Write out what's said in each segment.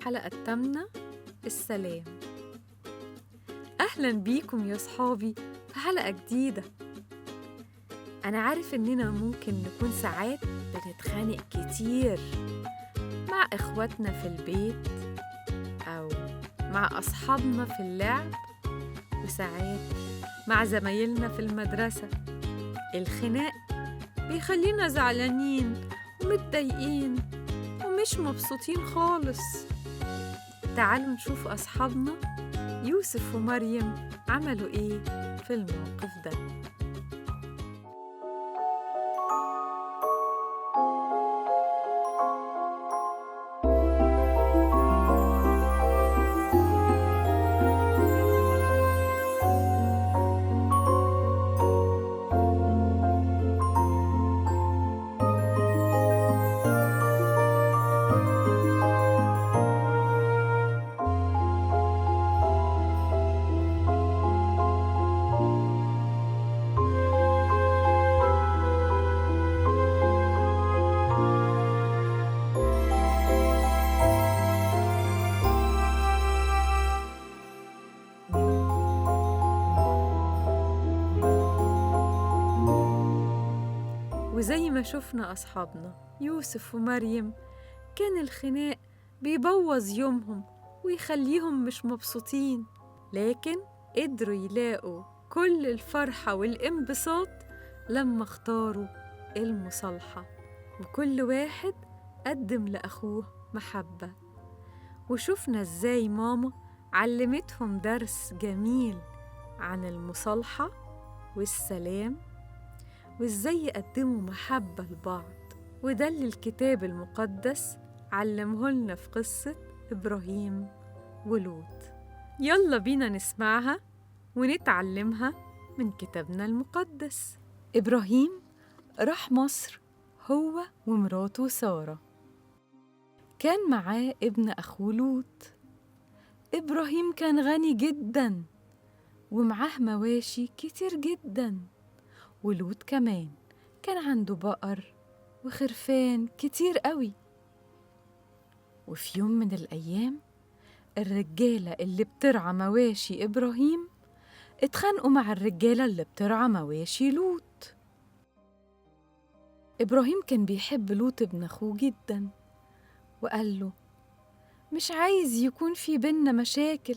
الحلقة الثامنة، السلام. أهلاً بيكم يا صحابي في حلقة جديدة. أنا عارف إننا ممكن نكون ساعات بنتخانق كتير مع إخواتنا في البيت أو مع أصحابنا في اللعب، وساعات مع زمايلنا في المدرسة. الخناق بيخلينا زعلانين ومتضايقين ومش مبسوطين خالص. تعالوا نشوف أصحابنا يوسف ومريم عملوا إيه في الموقف ده. وزي ما شفنا أصحابنا يوسف ومريم، كان الخناق بيبوظ يومهم ويخليهم مش مبسوطين، لكن قدروا يلاقوا كل الفرحة والانبساط لما اختاروا المصالحة، وكل واحد قدم لأخوه محبة. وشفنا ازاي ماما علمتهم درس جميل عن المصالحة والسلام، وإزاي يقدموا محبة لبعض، وده اللي الكتاب المقدس علمه لنا في قصة إبراهيم ولوط. يلا بينا نسمعها ونتعلمها من كتابنا المقدس. إبراهيم راح مصر هو ومراته سارة، كان معاه ابن أخوه لوط. إبراهيم كان غني جداً ومعاه مواشي كتير جداً، ولوط كمان كان عنده بقر وخرفان كتير قوي. وفي يوم من الأيام الرجالة اللي بترعى مواشي إبراهيم اتخانقوا مع الرجالة اللي بترعى مواشي لوط. إبراهيم كان بيحب لوط ابن أخوه جدا، وقال له: مش عايز يكون في بينا مشاكل،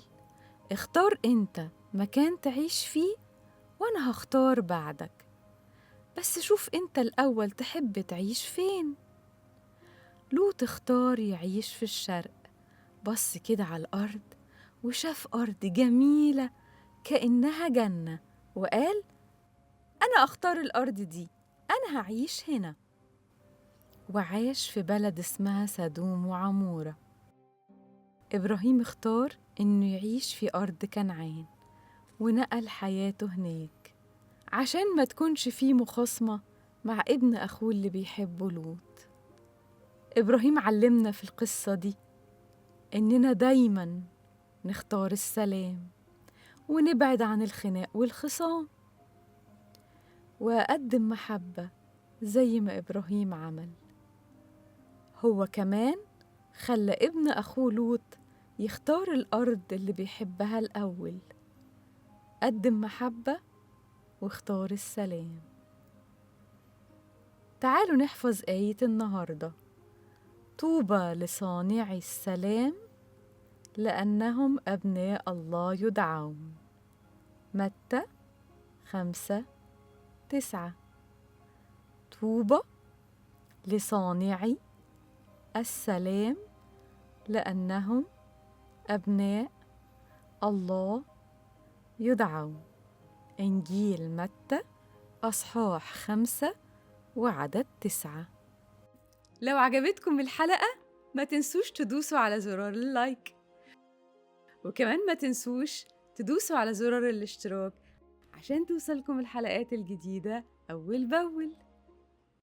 اختار انت مكان تعيش فيه وانا هختار بعدك، بس شوف انت الأول تحب تعيش فين. لوط اختار يعيش في الشرق، بص كده على الأرض وشاف أرض جميلة كأنها جنة، وقال: أنا أختار الأرض دي، أنا هعيش هنا. وعاش في بلد اسمها سدوم وعمورة. إبراهيم اختار إنه يعيش في أرض كنعان، ونقل حياته هناك عشان ما تكونش فيه مخاصمة مع ابن أخوه اللي بيحبه لوط. إبراهيم علمنا في القصة دي إننا دايماً نختار السلام ونبعد عن الخناق والخصام، وأقدم محبة زي ما إبراهيم عمل. هو كمان خلى ابن أخوه لوط يختار الأرض اللي بيحبها الأول، قدم محبة واختار السلام. تعالوا نحفظ آية النهاردة: طوبى لصانعي السلام لأنهم أبناء الله يدعون. متى 5:9. طوبى لصانعي السلام لأنهم أبناء الله يدعون. إنجيل متى أصحاح 5 وعدد 9. لو عجبتكم الحلقة ما تنسوش تدوسوا على زرار اللايك، وكمان ما تنسوش تدوسوا على زرار الاشتراك عشان توصلكم الحلقات الجديدة أول بأول.